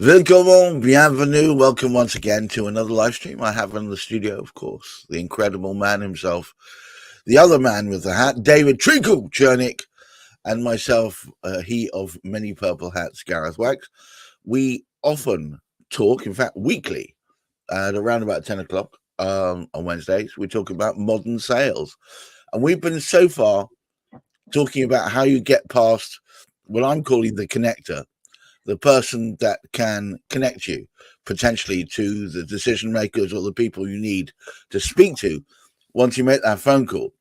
Willkommen, bienvenue, welcome once again to another live stream. I have in the studio, of course, the incredible man himself, the other man with the hat, David Chernick, and myself, he of many purple hats, Gareth Wax. We often talk, in fact, weekly, at around about 10 o'clock on Wednesdays. We talk about modern sales. And we've been so far talking about how you get past what I'm calling the connector, the person that can connect you potentially to the decision makers or the people you need to speak to once you make that phone call.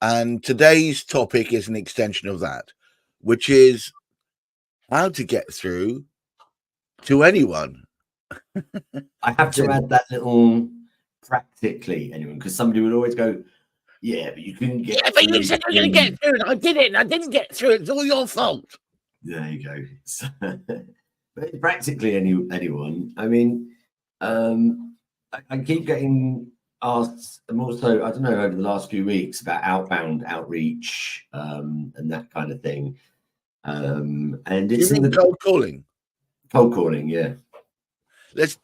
And today's topic is an extension of that, which is how to get through to anyone. I have to add that little practically anyone, because somebody would always go, yeah, but you couldn't get but you said you're going to get through, and I did it, and I didn't get through. It's all your fault. There you go. So, but practically anyone. I mean, I keep getting asked, and also, I don't know, over the last few weeks about outbound outreach and that kind of thing. And it's in the cold calling. Cold calling, yeah. Let's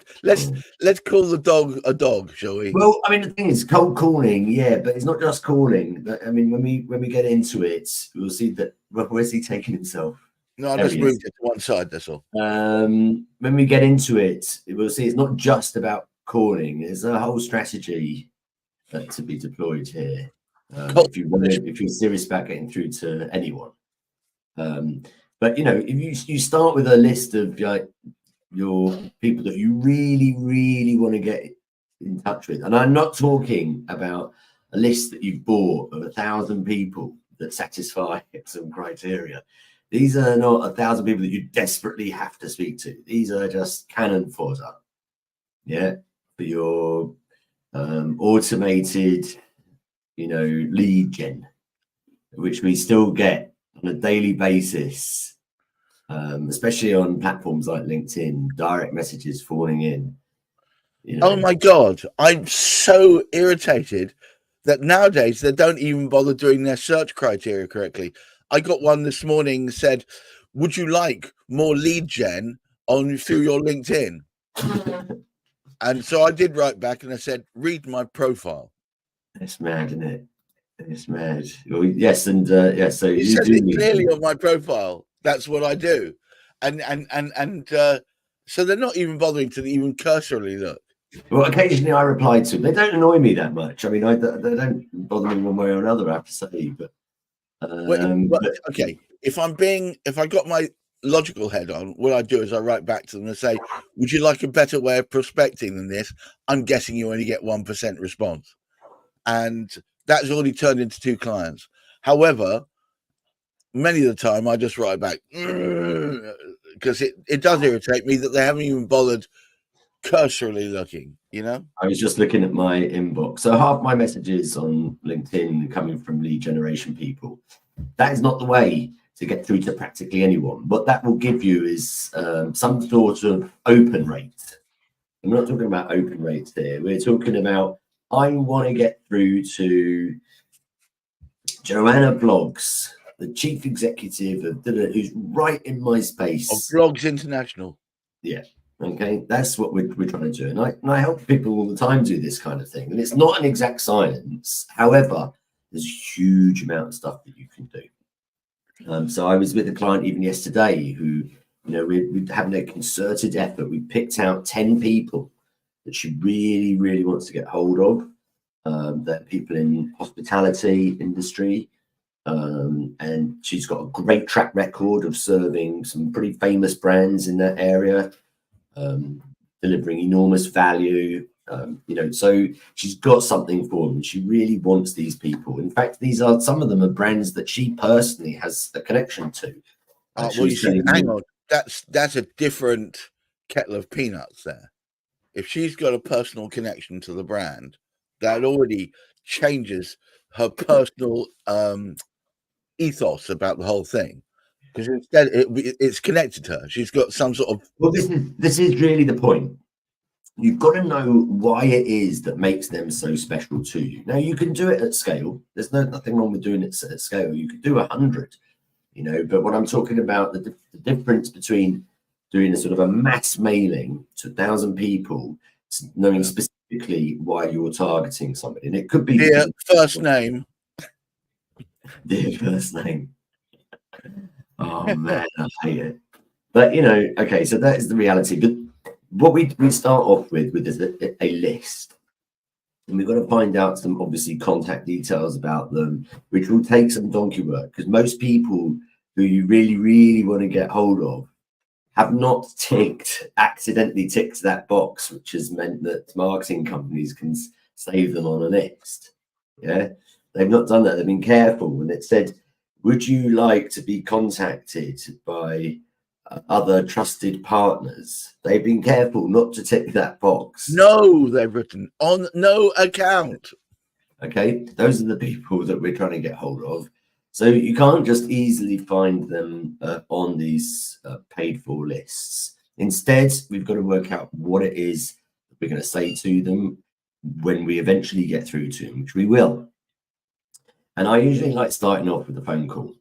call the dog a dog, shall we? Well, I mean, the thing is, cold calling, yeah, but it's not just calling. I mean, when we get into it, we'll see that. Well, where's he taking himself? No, I just moved it to one side. That's all. When we get into it, we'll see it's not just about calling. There's a whole strategy to be deployed here. If you're serious about getting through to anyone. But you know, if you start with a list of like your people that you really want to get in touch with, and I'm not talking about a list that you've bought of 1,000 people that satisfy some criteria. These are not 1,000 people that you desperately have to speak to. These are just cannon fodder, yeah, for your automated, lead gen, which we still get on a daily basis. Especially on platforms like LinkedIn, direct messages falling in. Oh my God, I'm so irritated that nowadays they don't even bother doing their search criteria correctly. I got one this morning said, would you like more lead gen through your LinkedIn? And so I did write back and I said, read my profile. It's mad, isn't it? It's mad. Well, yes, and so you said it clearly on my profile. That's what I do, and so they're not even bothering to even cursorily look. Well, occasionally I reply to them. They don't annoy me that much. I mean, they don't bother me one way or another, I have to say. But okay, if I got my logical head on, what I do is I write back to them and say, "Would you like a better way of prospecting than this? I'm guessing you only get 1% response," and that's already turned into 2 clients. However, many of the time I just write back because it does irritate me that they haven't even bothered cursorily looking, I was just looking at my inbox. So half my messages on LinkedIn coming from lead generation people. That is not the way to get through to practically anyone. What that will give you is some sort of open rate. I'm not talking about open rates here. We're talking about, I want to get through to Joanna Blogs, the chief executive of who's right in my space. Of Blogs International. Yeah. Okay. That's what we're trying to do. And I help people all the time do this kind of thing. And it's not an exact science. However, there's a huge amount of stuff that you can do. So I was with a client even yesterday who, we're having a concerted effort. We picked out 10 people that she really wants to get hold of. They're people in hospitality industry. And she's got a great track record of serving some pretty famous brands in that area, delivering enormous value. So she's got something for them. She really wants these people. In fact, some of them are brands that she personally has a connection to. Well, you see, hang on, that's a different kettle of peanuts there. If she's got a personal connection to the brand, that already changes her personal ethos about the whole thing, because instead it's connected to her. She's got some sort of. Well, this is really the point. You've got to know why it is that makes them so special to you. Now, you can do it at scale. There's nothing wrong with doing it at scale. You could do 100, but what I'm talking about, the difference between doing a sort of a mass mailing to 1,000 people, knowing specifically why you're targeting somebody. And it could be Dear first name. Dear first name. Oh man, I hate it. But you know, okay, so that is the reality. But what we start off with is a list. And we've got to find out some obviously contact details about them, which will take some donkey work, because most people who you really, really want to get hold of have not accidentally ticked that box, which has meant that marketing companies can save them on a list. Yeah, they've not done that. They've been careful, and it said, would you like to be contacted by other trusted partners? They've been careful not to tick that box. No, they've written on no account. Okay, those are the people that we're trying to get hold of. So you can't just easily find them on these paid for lists. Instead, we've got to work out what it is that we're going to say to them when we eventually get through to them, which we will. And I usually like starting off with a phone call.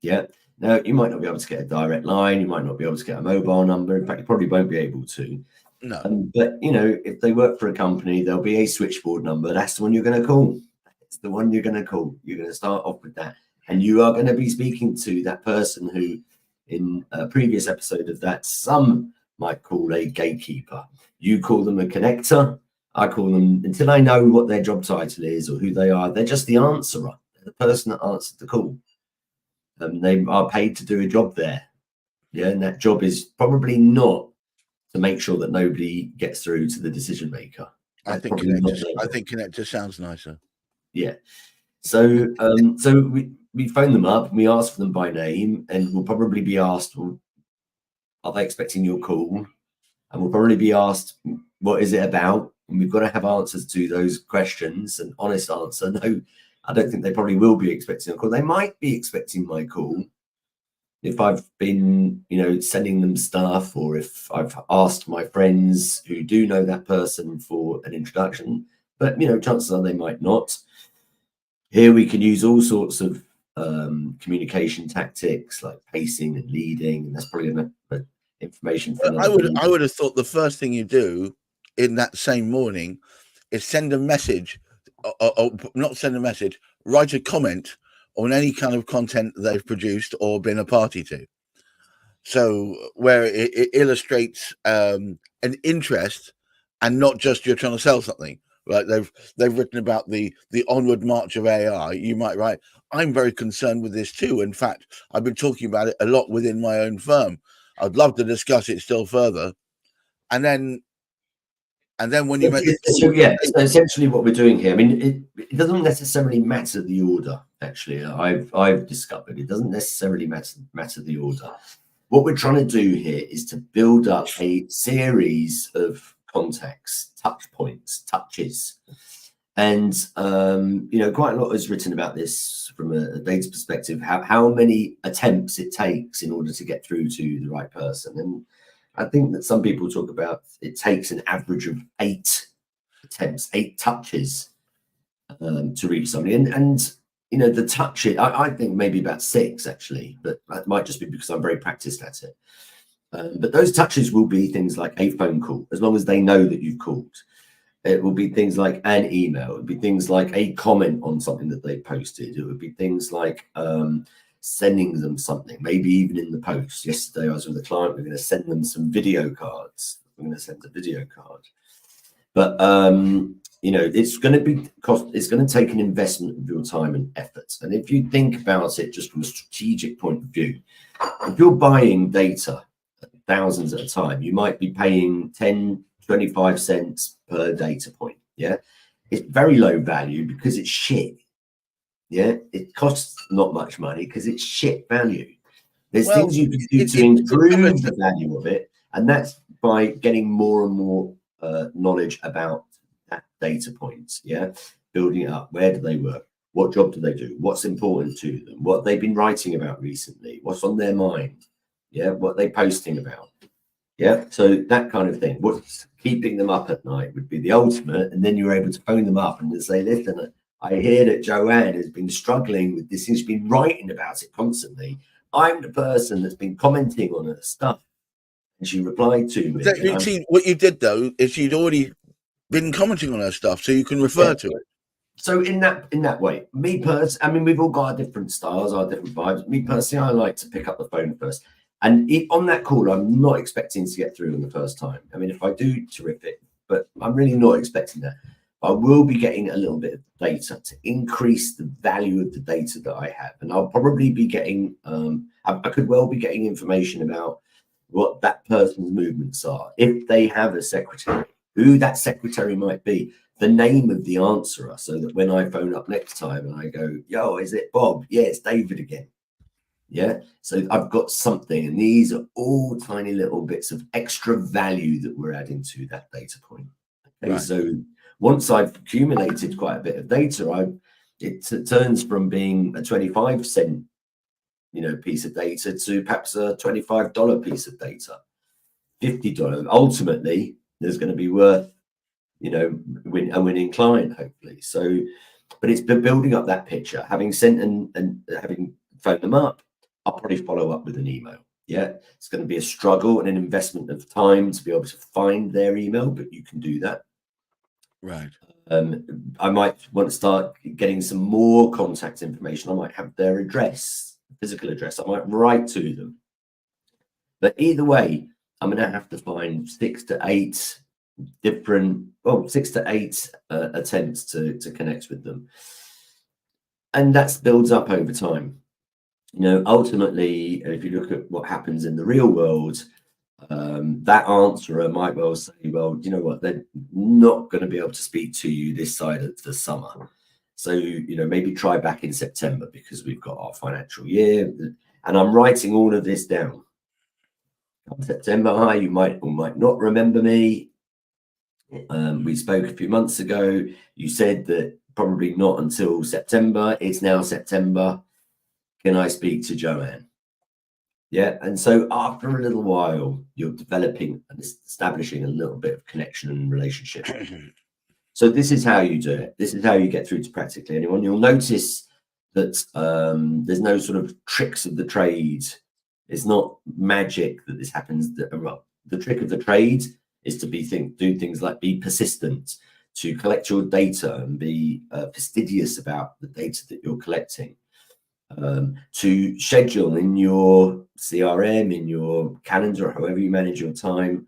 Yeah. Now, you might not be able to get a direct line. You might not be able to get a mobile number. In fact, you probably won't be able to. No. But, you know, if they work for a company, there'll be a switchboard number. That's the one you're going to call. It's the one you're going to call. You're going to start off with that. And you are going to be speaking to that person who, in a previous episode of that, some might call a gatekeeper. You call them a connector. I call them, until I know what their job title is or who they are, they're just the answerer. They're the person that answered the call. They are paid to do a job there. Yeah, and that job is probably not to make sure that nobody gets through to the decision maker. I think connector sounds nicer. Yeah. So we phone them up, we ask for them by name, and we'll probably be asked, well, are they expecting your call? And we'll probably be asked, what is it about? And we've got to have answers to those questions, an honest answer. No, I don't think they probably will be expecting a call. They might be expecting my call if I've been, you know, sending them stuff, or if I've asked my friends who do know that person for an introduction. But, you know, chances are they might not. Here we can use all sorts of communication tactics like pacing and leading, and that's probably enough information for another. I would have thought the first thing you do in that same morning is send a message, or not send a message, write a comment on any kind of content they've produced or been a party to. So where it illustrates an interest and not just you're trying to sell something. Right, they've written about the onward march of AI. You might write, I'm very concerned with this too. In fact, I've been talking about it a lot within my own firm. I'd love to discuss it still further. And then when you make so essentially what we're doing here, I mean, it doesn't necessarily matter the order. Actually, I've discovered it doesn't necessarily matter the order. What we're trying to do here is to build up a series of contacts, touch points, touches. And, you know, quite a lot is written about this from a data perspective, how many attempts it takes in order to get through to the right person. And I think that some people talk about it takes an average of 8 attempts, 8 touches to reach somebody. And you know, the touch, I think maybe about 6 actually, but that might just be because I'm very practiced at it. But those touches will be things like a phone call, as long as they know that you've called. It will be things like an email. It would be things like a comment on something that they posted. It would be things like sending them something, maybe even in the post. Yesterday, I was with a client. We're going to send them some video cards. We're going to send a video card. But, you know, it's going to be it's going to take an investment of your time and effort. And if you think about it just from a strategic point of view, if you're buying data, thousands at a time, you might be paying 10, 25 cents per data point. Yeah, it's very low value because it's shit. Yeah, it costs not much money because it's shit value. There's things you can do to improve the value of it, and that's by getting more and more knowledge about that data points. Yeah, building it up. Where do they work? What job do they do? What's important to them? What they've been writing about recently? What's on their mind? Yeah, what they're posting about. Yeah, so that kind of thing. What's keeping them up at night would be the ultimate. And then you're able to phone them up and say, listen, I hear that Joanne has been struggling with this. She's been writing about it constantly. I'm the person that's been commenting on her stuff. she replied to me. You see, what you did though is you'd already been commenting on her stuff, so you can refer to it. So in that way, me personally, I mean, we've all got our different styles, our different vibes. Me personally, I like to pick up the phone first. And on that call, I'm not expecting to get through on the first time. I mean, if I do, terrific, but I'm really not expecting that. I will be getting a little bit of data to increase the value of the data that I have. And I'll probably be getting, I could well be getting information about what that person's movements are. If they have a secretary, who that secretary might be, the name of the answerer, so that when I phone up next time and I go, yo, is it Bob? Yeah, it's David again. Yeah. So I've got something, and these are all tiny little bits of extra value that we're adding to that data point. Okay. Right. So once I've accumulated quite a bit of data, it turns from being a 25-cent, piece of data to perhaps a $25 piece of data, $50. Ultimately, there's going to be worth, a winning client, hopefully. So, but it's been building up that picture. Having sent and having phoned them up, I'll probably follow up with an email. Yeah, it's going to be a struggle and an investment of time to be able to find their email, but you can do that. Right. I might want to start getting some more contact information. I might have their address, physical address. I might write to them. But either way, I'm going to have to find 6 to 8 attempts to connect with them. And that builds up over time. Ultimately, if you look at what happens in the real world, that answerer might well say, well, you know what, they're not going to be able to speak to you this side of the summer. So, maybe try back in September, because we've got our financial year. And I'm writing all of this down. September, hi, you might or might not remember me. We spoke a few months ago. You said that probably not until September. It's now September. Can I speak to Joanne? Yeah. And so after a little while, you're developing and establishing a little bit of connection and relationship. So this is how you do it. This is how you get through to practically anyone. You'll notice that there's no sort of tricks of the trade. It's not magic that this happens. The trick of the trade is to do things like be persistent, to collect your data and be fastidious about the data that you're collecting. To schedule in your CRM, in your calendar, however you manage your time,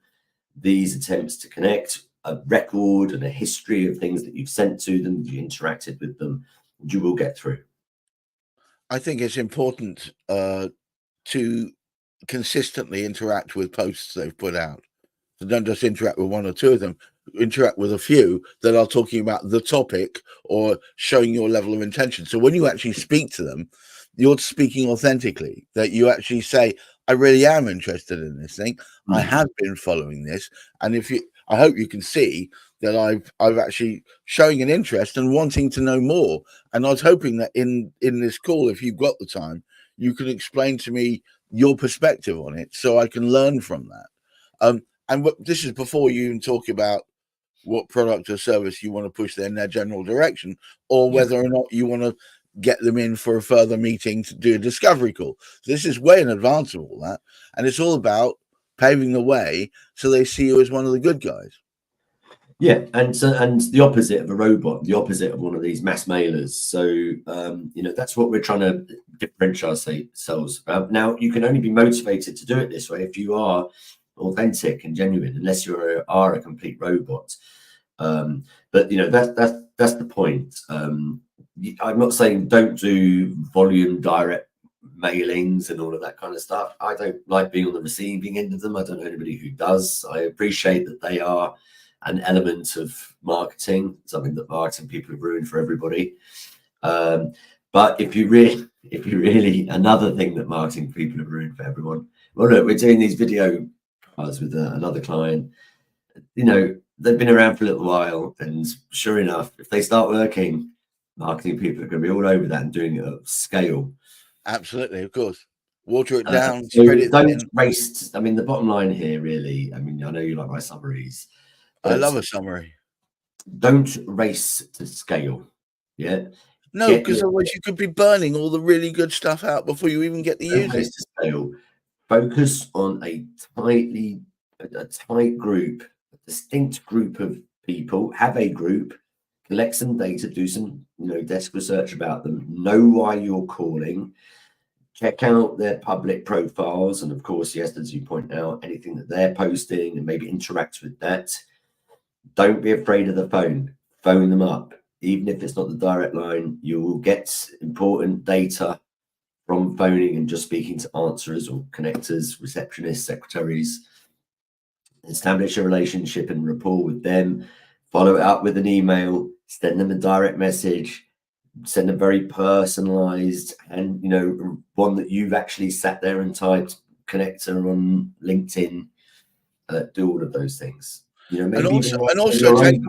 these attempts to connect, a record and a history of things that you've sent to them, you interacted with them, you will get through. I think it's important to consistently interact with posts they've put out. So don't just interact with one or two of them. Interact with a few that are talking about the topic or showing your level of intention. So when you actually speak to them, you're speaking authentically, that you actually say, I really am interested in this thing. I have been following this. And I hope you can see that I've actually showing an interest and wanting to know more. And I was hoping that in this call, if you've got the time, you can explain to me your perspective on it so I can learn from that. And this is before you even talk about what product or service you want to push in their general direction, or whether or not you want to get them in for a further meeting to do a discovery call. So this is way in advance of all that. And it's all about paving the way so they see you as one of the good guys. Yeah, and the opposite of a robot, the opposite of one of these mass mailers. So, that's what we're trying to differentiate ourselves about. Now, you can only be motivated to do it this way if you are authentic and genuine, unless you are a complete robot. But that's the point. I'm not saying don't do volume direct mailings and all of that kind of stuff. I don't like being on the receiving end of them. I don't know anybody who does. I appreciate that they are an element of marketing, something that marketing people have ruined for everybody. But if you really, another thing that marketing people have ruined for everyone. Well, look, we're doing these video calls with another client. They've been around for a little while, and sure enough, if they start working, marketing people are going to be all over that and doing it at scale. Absolutely, of course. Water it down, so spread it don't thin. race. I mean, the bottom line here, really, I mean, I know you like my summaries. I love a summary. Don't race to scale. Yeah. No, because otherwise you could be burning all the really good stuff out before you even get to use it. To scale. Focus on a tightly a tight group, a distinct group of people, have a group, collect some data, do some desk research about them, know why you're calling, check out their public profiles, and of course, yes, as you point out, anything that they're posting and maybe interact with that. Don't be afraid of the phone. Phone them up. Even if it's not the direct line, you will get important data from phoning and just speaking to answerers or connectors, receptionists, secretaries. Establish a relationship and rapport with them. Follow it up with an email. Send them a direct message. Send a very personalized and one that you've actually sat there and typed, connector on LinkedIn. Do all of those things. Maybe and also take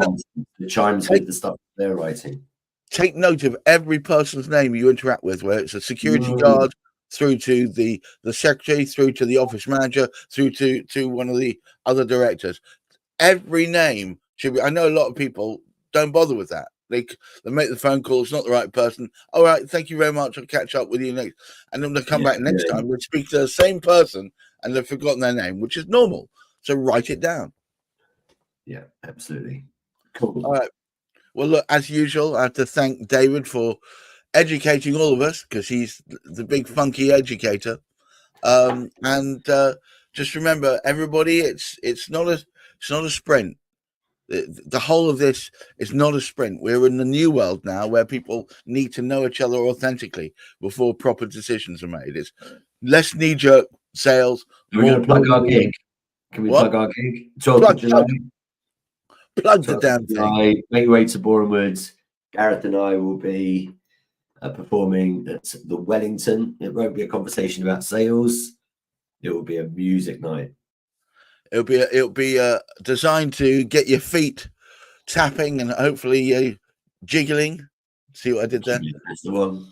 the chimes with the stuff they're writing. Take note of every person's name you interact with, where it's a security guard, through to the secretary, through to the office manager, through to one of the other directors. Every name should be. I know a lot of people don't bother with that. They make the phone call. It's not the right person. All right, thank you very much. I'll catch up with you next. And then they come back next time. They speak to the same person and they've forgotten their name, which is normal. So write it down. Yeah, absolutely. Cool. All right. Well, look, as usual, I have to thank David for educating all of us, because he's the big funky educator. And just remember, everybody, it's not a sprint. The whole of this is not a sprint. We're in the new world now, where people need to know each other authentically before proper decisions are made. It's less knee-jerk sales. We're going to plug our gig. Can we plug our gig? 12th of July. Plug the damn thing. Make your way to Boreham Woods. Gareth and I will be performing at the Wellington. It won't be a conversation about sales. It will be a music night. It'll be designed to get your feet tapping and hopefully jiggling. See what I did there? Yeah, that's the one.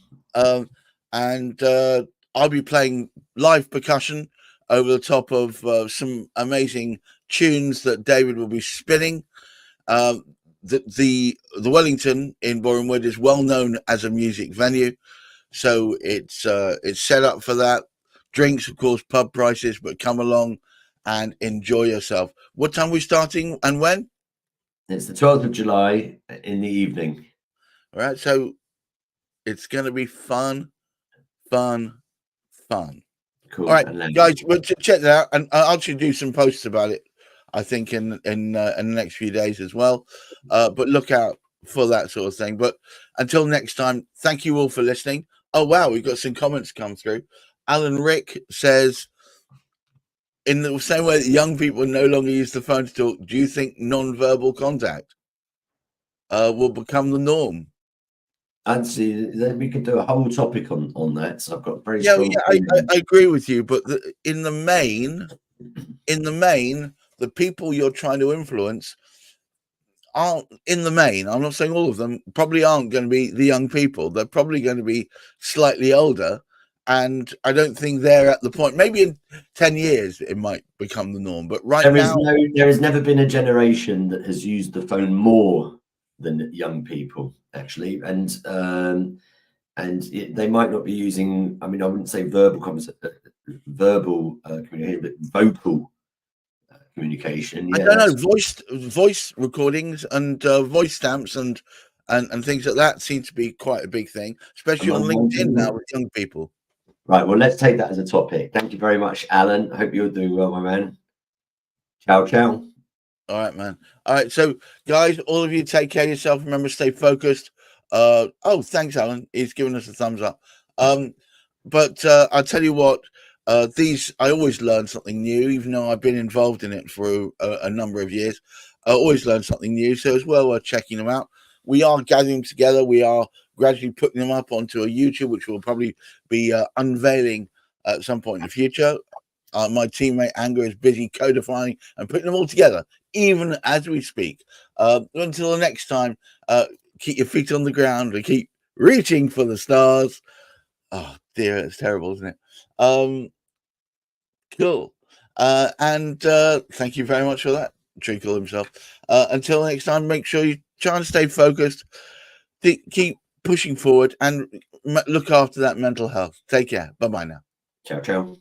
And I'll be playing live percussion over the top of some amazing tunes that David will be spinning. The Wellington in Boreham Wood is well known as a music venue, so it's set up for that. Drinks, of course, pub prices, but come along and enjoy yourself. What time are we starting and when? It's the 12th of July in the evening. All right, so it's going to be fun. Cool. All right, guys, we'll check that out, and I'll actually do some posts about it, I think, in the next few days as well. But look out for that sort of thing. But until next time, thank you all for listening. Oh, wow, we've got some comments come through. Alan Rick says, in the same way that young people no longer use the phone to talk, do you think non-verbal contact will become the norm? I'd see that we could do a whole topic on that. So I've got very strong. I agree with you, but in the main, the people you're trying to influence aren't, in the main, I'm not saying all of them, probably aren't going to be the young people. They're probably going to be slightly older. And I don't think they're at the point. Maybe in 10 years it might become the norm, but right now there has never been a generation that has used the phone more than young people, actually. And they might not be using. I mean, I wouldn't say verbal communication, but vocal communication. Yeah, I don't know. Voice recordings and voice stamps and things like that seem to be quite a big thing, especially on LinkedIn now with young people. Right, well, let's take that as a topic. Thank you very much, Alan. I hope you're doing well, my man. Ciao, ciao. All right, man. All right, so, guys, all of you take care of yourself. Remember, stay focused. Oh, thanks, Alan. He's giving us a thumbs up. But I'll tell you what, I always learn something new, even though I've been involved in it for a number of years. I always learn something new, so as well, we're checking them out. We are gathering together. We are gradually putting them up onto a YouTube, which we'll probably be unveiling at some point in the future. My teammate Anger is busy codifying and putting them all together, even as we speak. Until the next time, keep your feet on the ground and keep reaching for the stars. Oh dear, it's terrible, isn't it? Cool. And thank you very much for that, Treacle himself. Until next time, make sure you try and stay focused. Keep pushing forward and look after that mental health. Take care. Bye-bye now. Ciao, ciao.